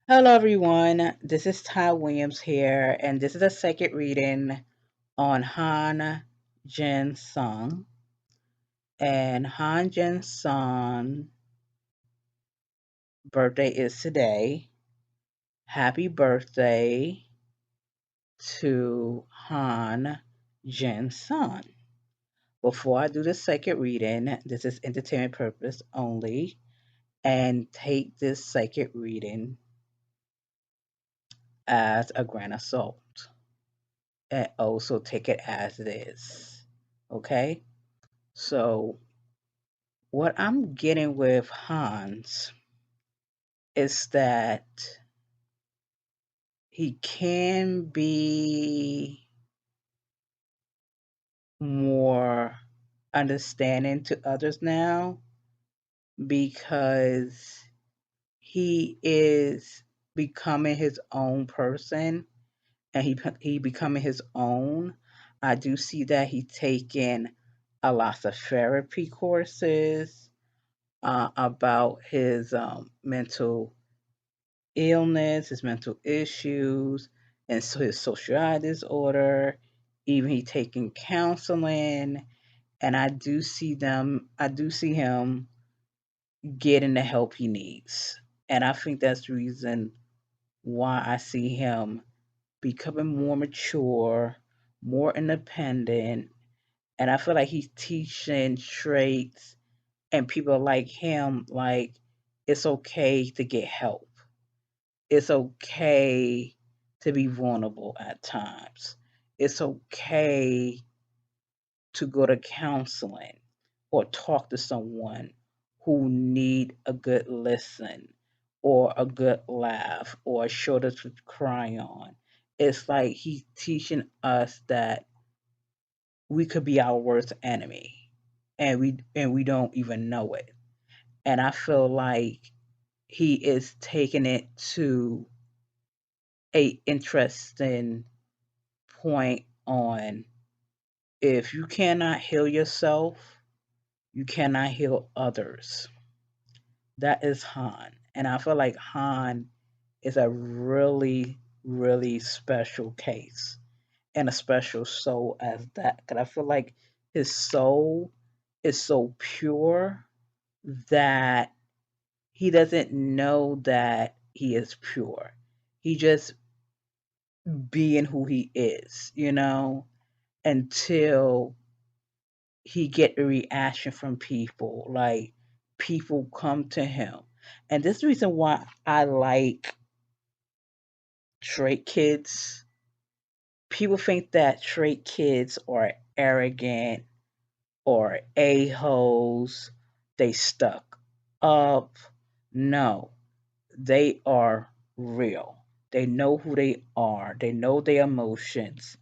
Hello, everyone. This is Ty Williams here, and this is a second reading on Han Jisung. And Han Jisung's birthday is today. Happy birthday to Han Jisung. Before I do the second reading, this is entertainment purpose only, and take this second reading as a grain of salt, and also take it as it is. Okay? So, what I'm getting with Hans is that he can be more understanding to others now because he is becoming his own person and he becoming his own. I do see that he's taking a lot of therapy courses about his mental illness, his mental issues, and so his social disorder. Even he taking counseling, and I do see him getting the help he needs, and I think that's the reason why I see him becoming more mature, more independent, and I feel like he's teaching traits and people like him like it's okay to get help. It's okay to be vulnerable at times. It's okay to go to counseling or talk to someone who need a good listen or a good laugh or a shoulder to cry on. It's like he's teaching us that we could be our worst enemy and we don't even know it. And I feel like he is taking it to a interesting point on if you cannot heal yourself, you cannot heal others. That is Han. And I feel like Han is a really, really special case and a special soul as that. Because I feel like his soul is so pure that he doesn't know that he is pure. He just being who he is, until he get a reaction from people. Like people come to him. And this is the reason why I like straight kids. People think that straight kids are arrogant or a-holes. They stuck up. No, they are real. They know who they are. They know their emotions.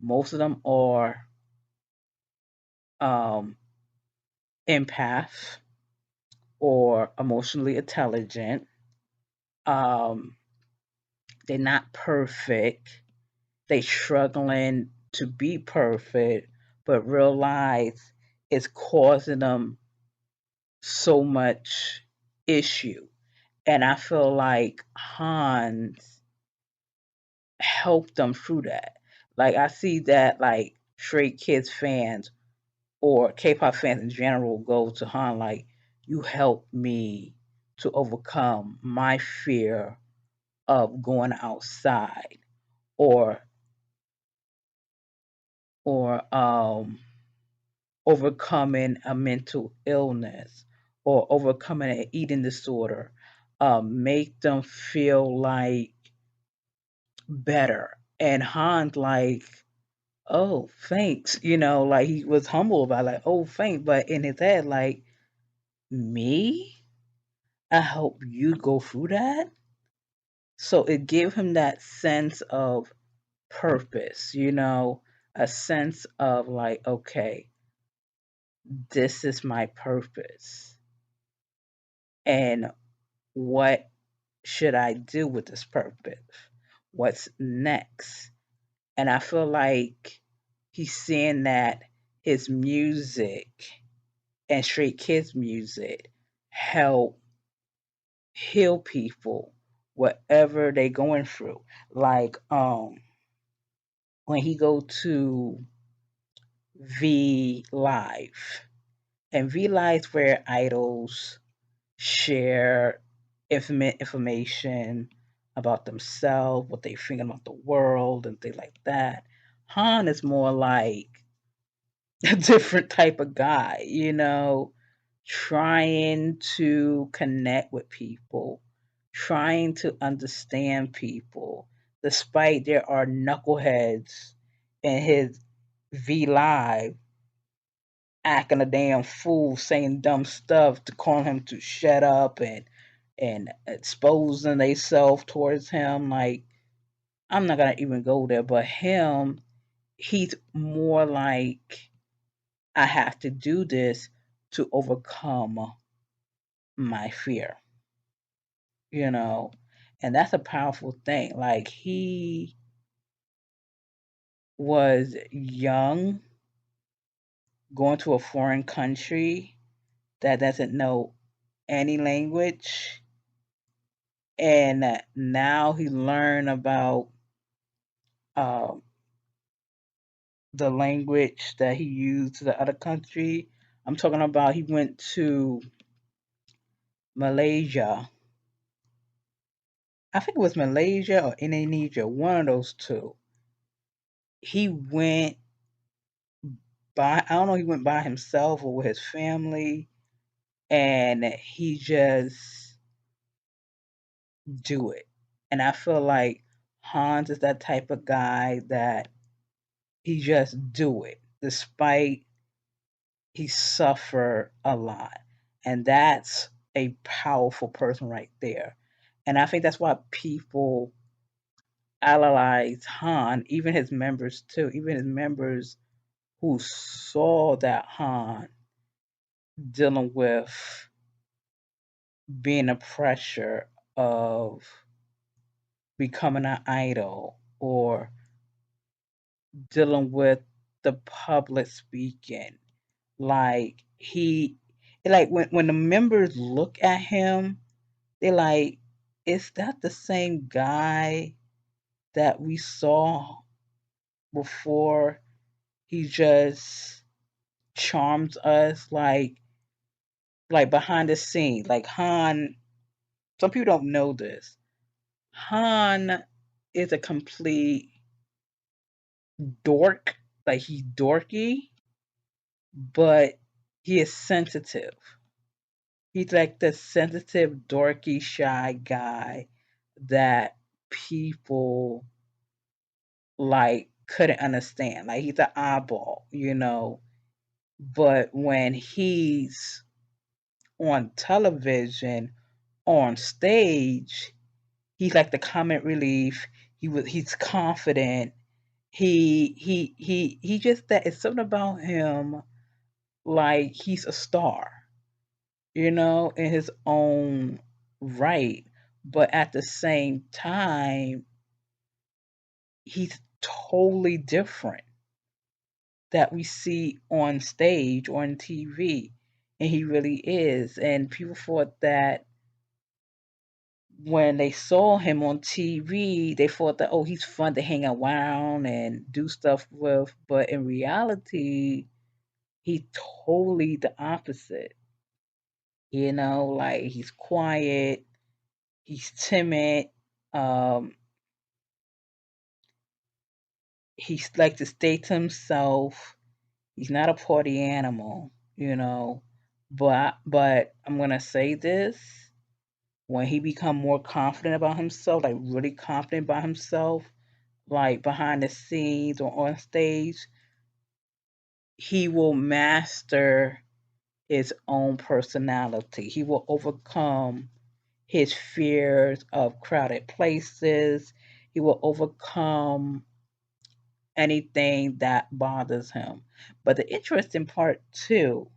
Most of them are um, empath or emotionally intelligent. Um, they're not perfect. They struggling to be perfect, but realize it's causing them so much issue. And I feel like Hans helped them through that. Like I see that like Stray Kids fans or K-pop fans in general go to Han like, you helped me to overcome my fear of going outside or or overcoming a mental illness or overcoming an eating disorder. Make them feel like better. And Han's like, oh, thanks. Like he was humble about like, oh, thanks. But in his head, like, me? I help you go through that. So it gave him that sense of purpose, a sense of like, okay, this is my purpose. And what should I do with this purpose? What's next? And I feel like he's seeing that his music and Straight Kids music help heal people whatever they going through. Like when he go to V Live, and V Live where idols share information about themselves, what they think about the world, and things like that. Han is more like a different type of guy, trying to connect with people, trying to understand people, despite there are knuckleheads in his V Live acting a damn fool, saying dumb stuff to call him to shut up and exposing themselves towards him. Like, I'm not gonna even go there, but him, he's more like, I have to do this to overcome my fear, you know, and that's a powerful thing. Like, he was young, going to a foreign country that doesn't know any language, and now he learned about um, the language that he used to the other country. I'm talking about he went to Malaysia. I think it was Malaysia or Indonesia, one of those two. He went I don't know, he went by himself or with his family, and he just do it. And I feel like Hans is that type of guy that he just do it despite he suffered a lot. And that's a powerful person right there. And I think that's why people idolize Han, even his members too, even his members who saw that Han dealing with being a pressure of becoming an idol or dealing with the public speaking. Like, when the members look at him, they're like, is that the same guy that we saw before? He just charms us, like behind the scenes. Like, Han, some people don't know this. Han is a complete dork. Like, he's dorky, but he is sensitive. He's like the sensitive, dorky, shy guy that people like couldn't understand. Like, he's an eyeball. But when he's on television, on stage, he's like the comic relief. He's confident. He just, that it's something about him, like he's a star, in his own right. But at the same time, he's totally different that we see on stage or on TV. And he really is. And people thought that when they saw him on TV, they thought that, oh, he's fun to hang around and do stuff with. But in reality, he's totally the opposite. Like, he's quiet, he's timid, um, he's like to stay to himself. He's not a party animal, But I'm gonna say this: when he become more confident about himself, like really confident about himself, like behind the scenes or on stage, he will master his own personality. He will overcome his fears of crowded places. He will overcome anything that bothers him. But the interesting part too,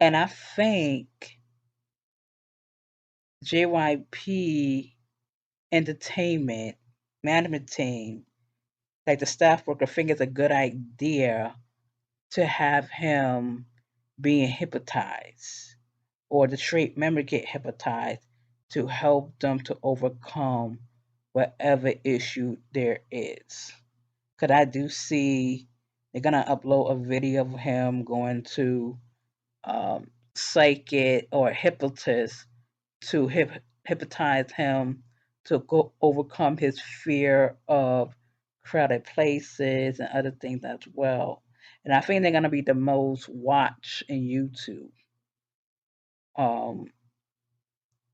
and I think JYP Entertainment management team, like the staff worker, think it's a good idea to have him being hypnotized or the straight member get hypnotized to help them to overcome whatever issue there is. Because I do see they're gonna upload a video of him going to psychic or hypnotist to hypnotize him to go overcome his fear of crowded places and other things as well. And I think they're gonna be the most watched in YouTube. Um,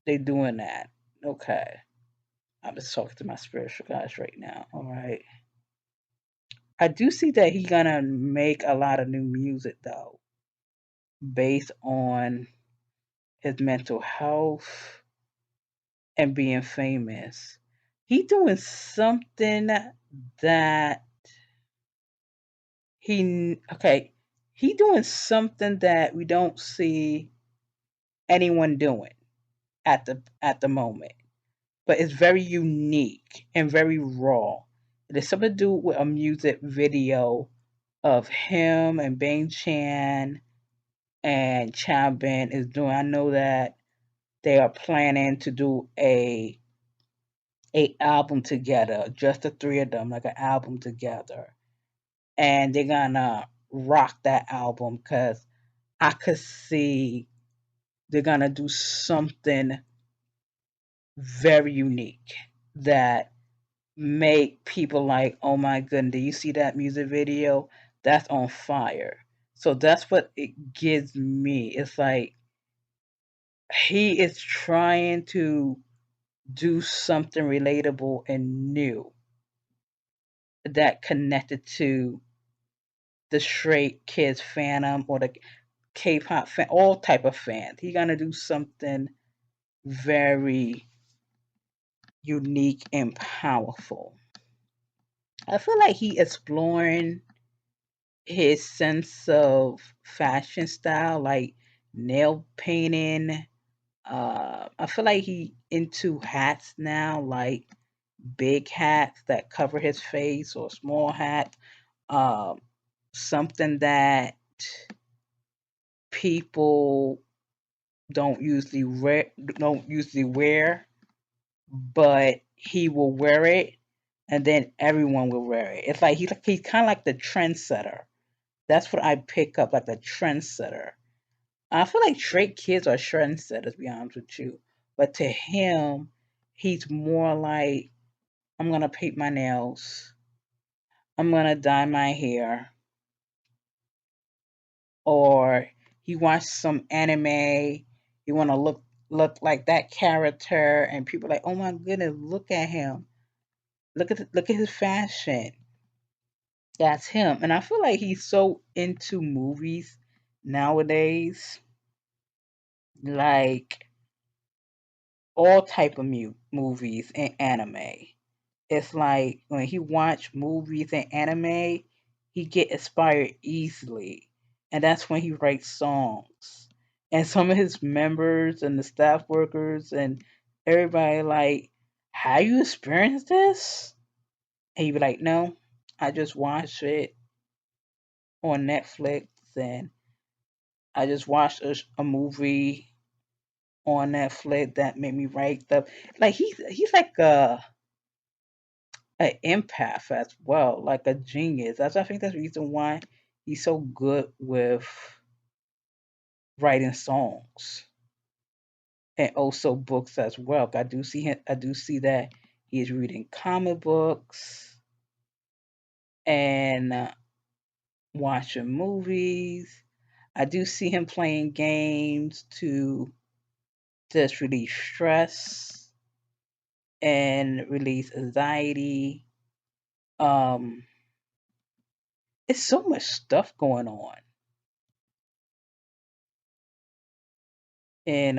they doing that. Okay. I'm just talking to my spiritual guys right now. All right. I do see that he's gonna make a lot of new music though, based on his mental health and being famous. He doing something that okay. He doing something that we don't see anyone doing at the moment. But it's very unique and very raw. It has something to do with a music video of him and Bang Chan and Chan is doing. I know that they are planning to do a album together, just the three of them, like an album together, and they're gonna rock that album because I could see they're gonna do something very unique that make people like, oh my goodness, do you see that music video? That's on fire. So that's what it gives me. It's like he is trying to do something relatable and new that connected to the straight kids fandom or the K-pop fan, all type of fans. He gonna do something very unique and powerful. I feel like he exploring his sense of fashion style, like nail painting. I feel like he into hats now, like big hats that cover his face or small hat. Um, Something that people don't usually wear, but he will wear it, and then everyone will wear it. It's like he's kind of like the trendsetter. That's what I pick up, like the trendsetter. I feel like straight kids are trendsetters, to be honest with you. But to him, he's more like, I'm gonna paint my nails, I'm gonna dye my hair, or he watched some anime, he wanna look like that character, and people are like, oh my goodness, look at him, look at his fashion. That's him, and I feel like he's so into movies nowadays, like all type of movies and anime. It's like when he watch movies and anime, he get inspired easily, and that's when he writes songs. And some of his members and the staff workers and everybody like, how you experience this? And he be like, no, I just watched it on Netflix, and I just watched a movie on Netflix that made me write the, like he's like a empath as well, like a genius. I think that's the reason why he's so good with writing songs and also books as well. I do see him. I do see that he is reading comic books and watching movies. I do see him playing games to just release stress and release anxiety. Um, it's so much stuff going on in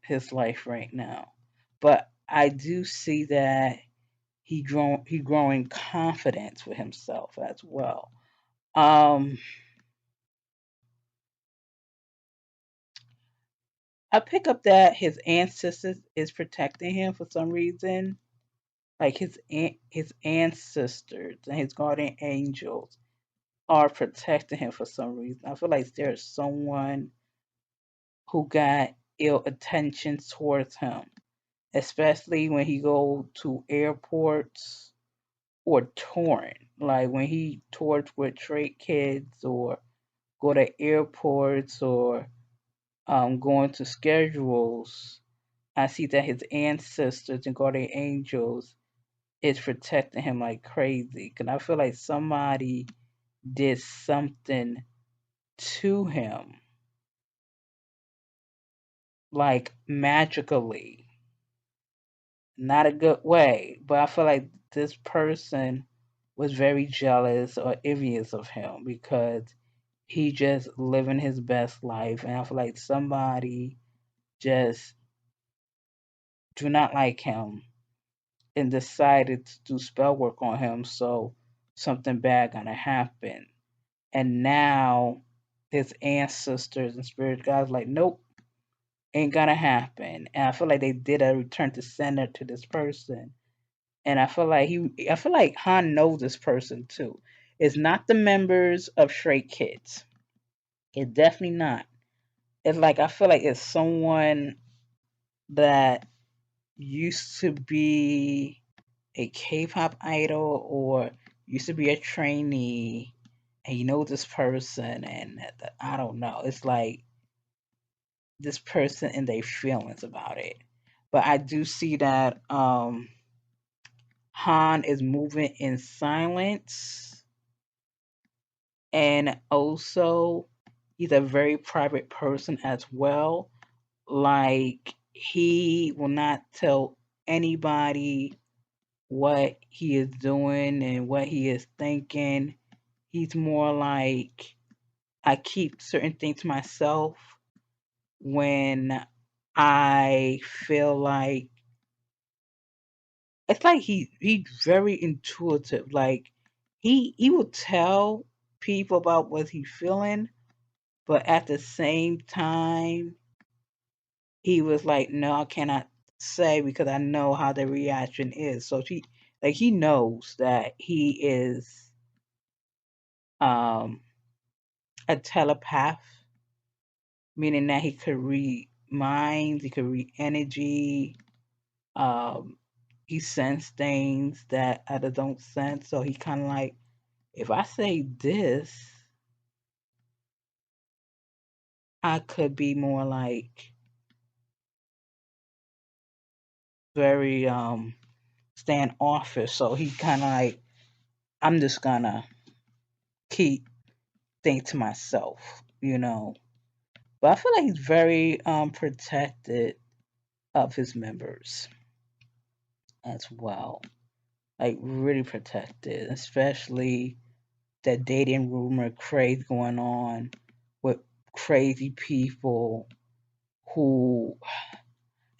his life right now. But I do see that he growing confidence with himself as well. Um I pick up that his ancestors is protecting him for some reason. Like his ancestors and his guardian angels are protecting him for some reason. I feel like there's someone who got ill attention towards him, especially when he go to airports or touring. Like when he tours with straight kids or go to airports or going to schedules, I see that his ancestors and guardian angels is protecting him like crazy. Cause I feel like somebody did something to him, like magically. Not a good way, but I feel like this person was very jealous or envious of him because he just living his best life, and I feel like somebody just do not like him and decided to do spell work on him, so something bad gonna happen. And now his ancestors and spirit guides like, nope, ain't gonna happen. And I feel like they did a return to sender to this person. And I feel like Han knows this person too. It's not the members of Stray Kids. It's definitely not. It's like I feel like it's someone that used to be a K-pop idol or used to be a trainee, and you know this person, and I don't know. It's like this person and their feelings about it. But I do see that Han is moving in silence, and also he's a very private person as well. Like he will not tell anybody what he is doing and what he is thinking. He's more like I keep certain things to myself when I feel like it's like he's very intuitive. Like he will tell people about what he's feeling, but at the same time he was like, no, I cannot say because I know how the reaction is. So he knows that he is um a telepath, meaning that he could read minds, he could read energy, um he sense things that others don't sense. So he kind of like, if I say this, I could be more like very standoffish. So he kind of like, I'm just gonna keep things to myself. But I feel like he's very protected of his members as well. Like really protected, especially that dating rumor craze going on with crazy people who,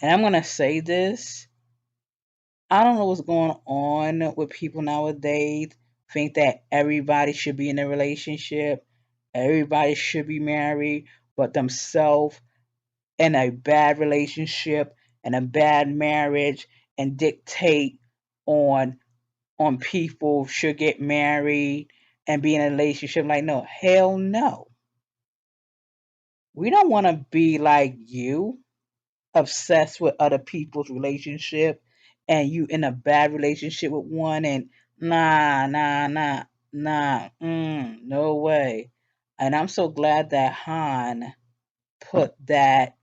and I'm gonna say this, I don't know what's going on with people nowadays. Think that everybody should be in a relationship, everybody should be married, but themselves in a bad relationship and a bad marriage and dictate on people should get married and be in a relationship. Like, no, hell no. We don't want to be like you, obsessed with other people's relationship, and you in a bad relationship with one, and no way. And I'm so glad that Han put that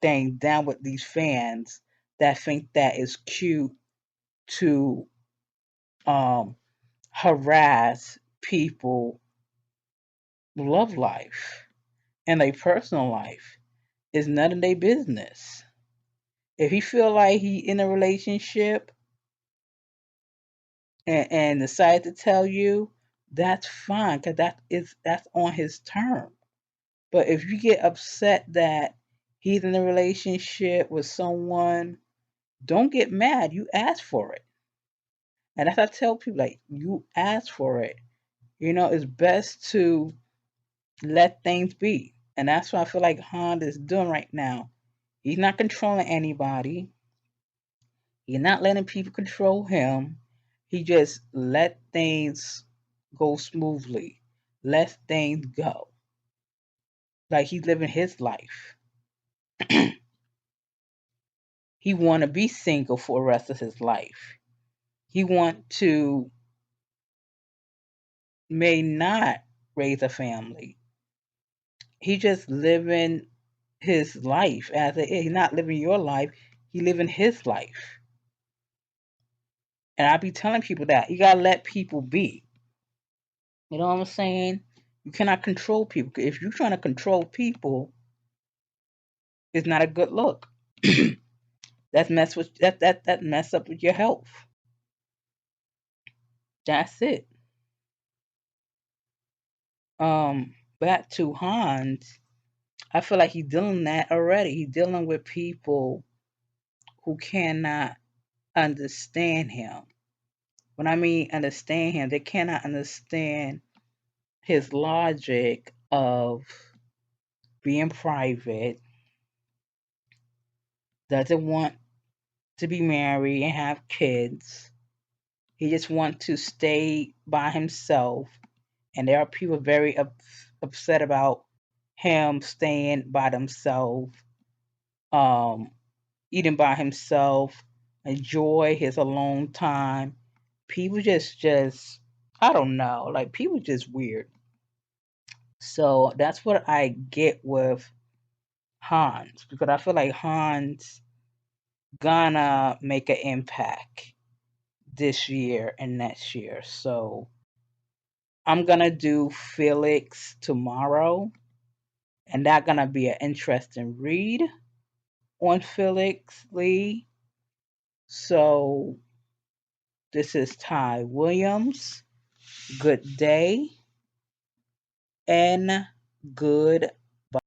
thing down with these fans that think that is cute to um harass people love life and their personal life. Is none of their business. If he feel like he in a relationship and decide to tell you, that's fine because that's on his term. But if you get upset that he's in a relationship with someone, don't get mad. You ask for it. And as I tell people, like, you ask for it. It's best to let things be. And that's what I feel like Honda is doing right now. He's not controlling anybody. He's not letting people control him. He just let things go smoothly. Let things go. Like he's living his life. He want to be single for the rest of his life. He want to may not raise a family. He just living his life as it is. He's not living your life. He living his life. And I be telling people that you gotta let people be. You know what I'm saying? You cannot control people. If you're trying to control people, it's not a good look. That mess up with your health. That's it. Back to Hans. I feel like he's dealing that already. He's dealing with people who cannot understand him. When I mean understand him, they cannot understand his logic of being private, doesn't want to be married and have kids. He just wants to stay by himself. And there are people very upset about him staying by themselves, um, eating by himself, enjoy his alone time. People just I don't know, like people just weird. So that's what I get with Hans because I feel like Hans gonna make an impact this year and next year. So I'm gonna do Felix tomorrow, and that's gonna be an interesting read on Felix Lee. So this is Ty Williams. Good day and good